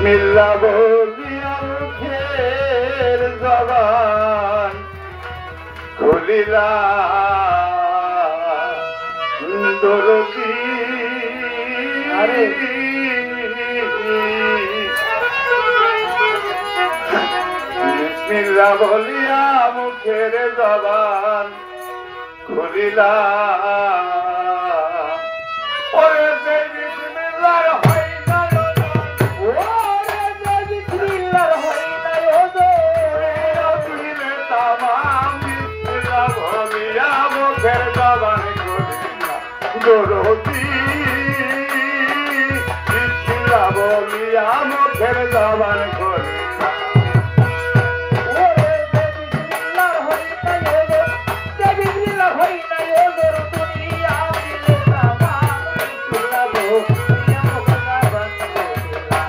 বিসমিল্লাহ বলিয়া মুখের জবান খুলিলা দরদি আরে বিসমিল্লাহ বলিয়া মুখের জবান খুলিলা ওরে বিসমিল্লাহ দরদি বিসমিল্লাহ বলিয়া মুখের জবান খুলিলা ওরে বিসমিল্লাহ হইতা ওরে বিসমিল্লাহ হইতা ওরে দুনিয়া দিলে তামাম বিসমিল্লাহ বলিয়া মুখের জবান খুলিলা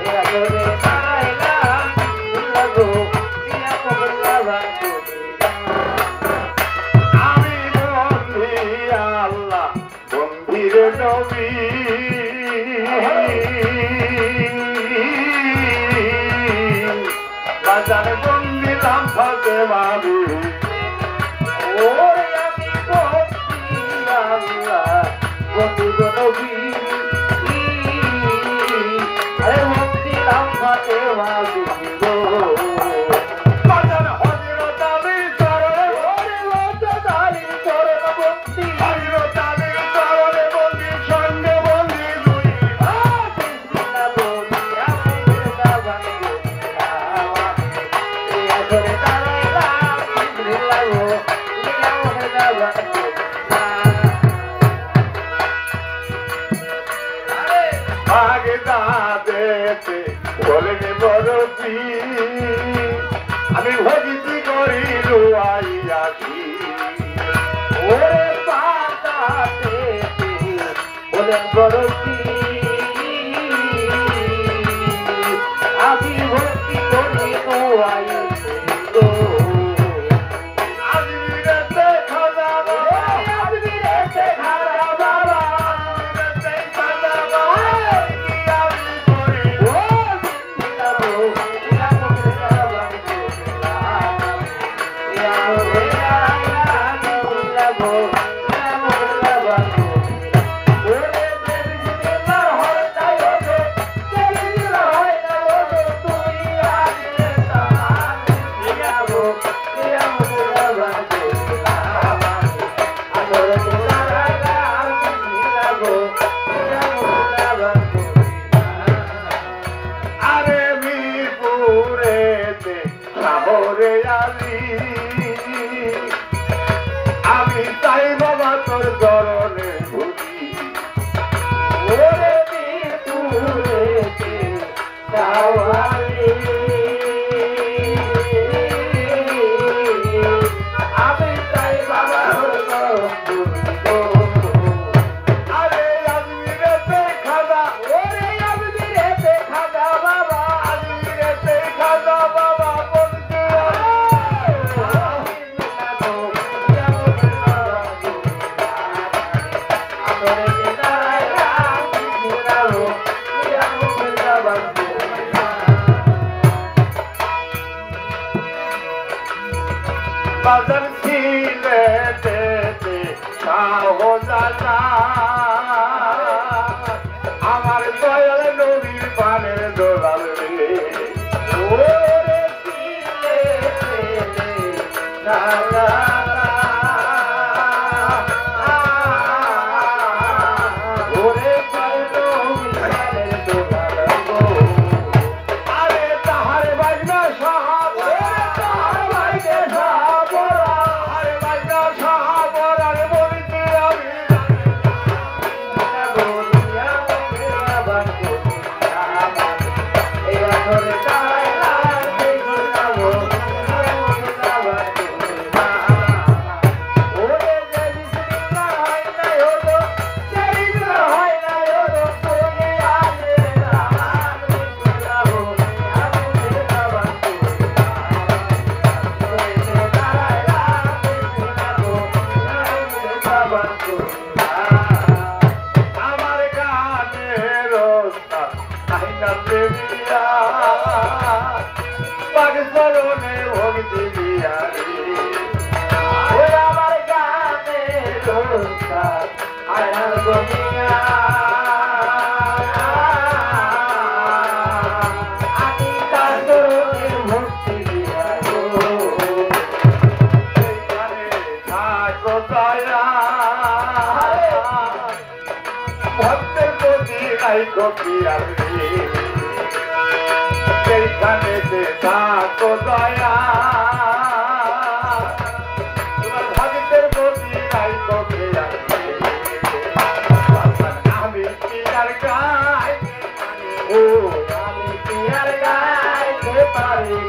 এ আগরে তারাইলা বিসমিল্লাহ বলিয়া মুখের জবান খুলিলা আমি বন্ধি আল্লাহ বন্ধির নবী বাজার বন্দিলাম ফাতে মাবি ওরে আমি বন্ধি আল্লাহ বন্ধির নবী আরে বন্দিলাম ফাতে মাবি আমি ভগিতি করি রুয়াইয়াছি ওরে পাতাতে বলেন বড়তি আমি ভক্তি করি রুয়াইয়াছি আজমিরেতে খাজা বাবা আজমিরেতে খাজা বাবা আজমিরেতে খাজা বাবা কি আমি করি ও আমি তাই বাবা তোর চরণে ভুলি ওরে বিপুরেতে যাওয়ালি আমি তাই বাবা আরে আজমিরেতে খাজা ওরে আজমিরেতে খাজা বাবা আজমিরেতে খাজা বাবা বাজার ছিলে দেতে শাহজাদা আমার দয়াল নবীর পানের দোলাল রে ওরে ছিলে দেতে শাহজাদা ওরে নবীর পানের দোলাল গো আরে তাহার বাজনা সাহাব তাহার বাজনা সাহাব গমিয়া আমি তার চরণের ভক্তি দিয়া গো সেইখানে থাকো দয়া ভক্তের প্রতি রাইখো পিয়ার রে সেইখানে থাকো দয়া তোমার ভক্তের প্রতি রাইখো পিয়ার রে আমি পিয়ার গাইতে পারি ও আমি পিয়ার গাইতে পারি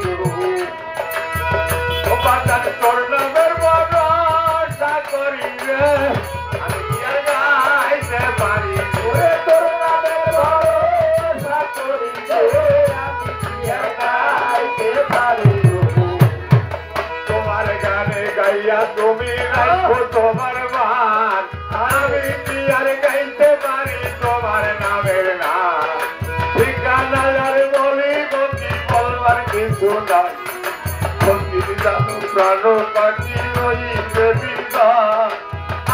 ও বাজার তোর নামের ভরসা করি রে আমি পিয়ার গাইতে পারি ওরে তোর নামের ভরসা করি রে আমি পিয়ার গাইতে পারি তোমার গানে গাইয়া তুমি রাখো তোমার মান আমি পিয়ার গাইতে পারি তোমার নামের নাম ঠিকানা আর বলি বলি বলবার কিছু নাই সঙ্গীত জানো প্রাণ পাখি ওই দেবিকা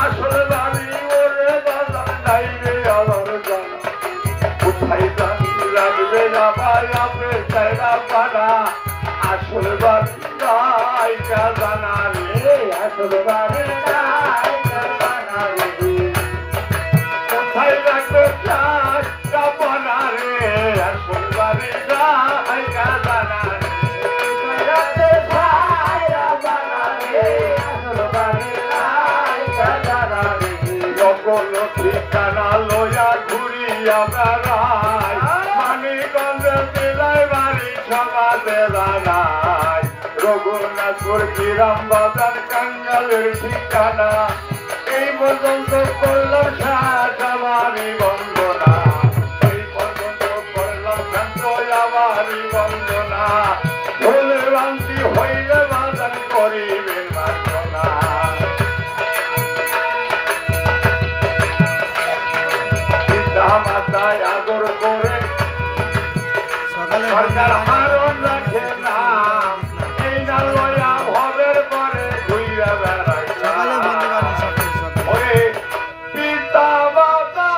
আসল বাড়ি ওরে বাজার নাই রে আমার জানা কোথায় জানি লাগবে না ভাই আপনি চাইরা পাড়া আসল বাড়ি নাই জানা রে আসল বাড়ি নাই জানা রে কোথায় লাগবে চাষটা পানা রে আসল বাড়ি নাই জানা রে সকল ঠিকানা লইয়া ঘুরিয়া বেড়াই মানিকগঞ্জে জেলায় বাড়ি সমাজে জানাই রঘুনাথপুর গ্রাম বাজার কাঙ্গালের ঠিকানা এই পর্যন্ত করলাম শেষ আমারই বন্দনা এই পর্যন্ত করলাম শান্ত আমারই বন্দনা ভুলে ভ্রান্তি হইলে বাজার করিবেন বাসনা মাথায় আদর করে সরকার হারণ রাখে না এই না লয়া ভবের পরে ঘুরে বেড়ায় ওরে পিতা মাতা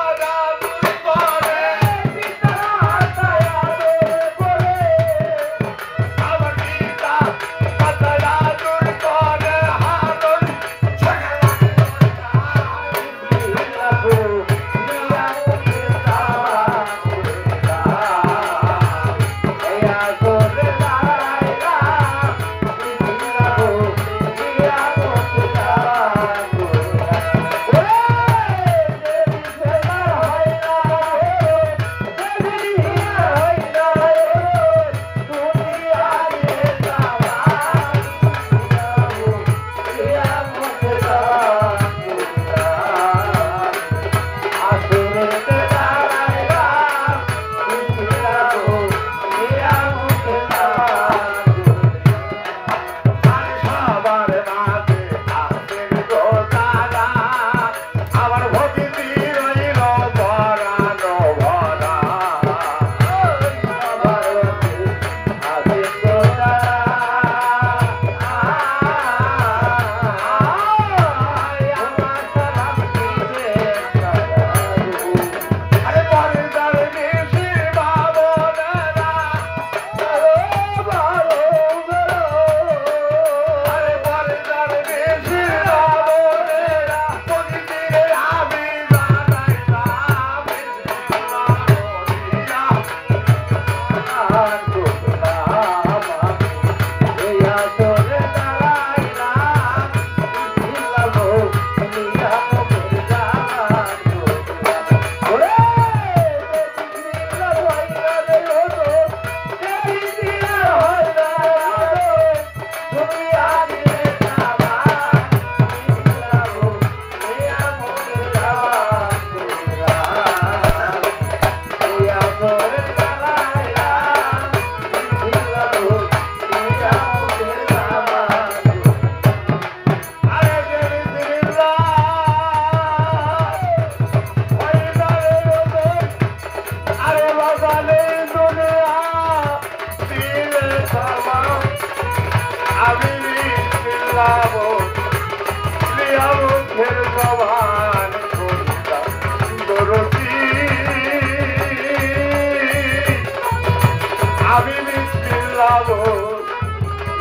আমি বিসমিল্লাহ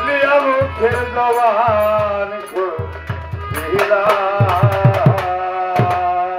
লিয়া মুখের জবান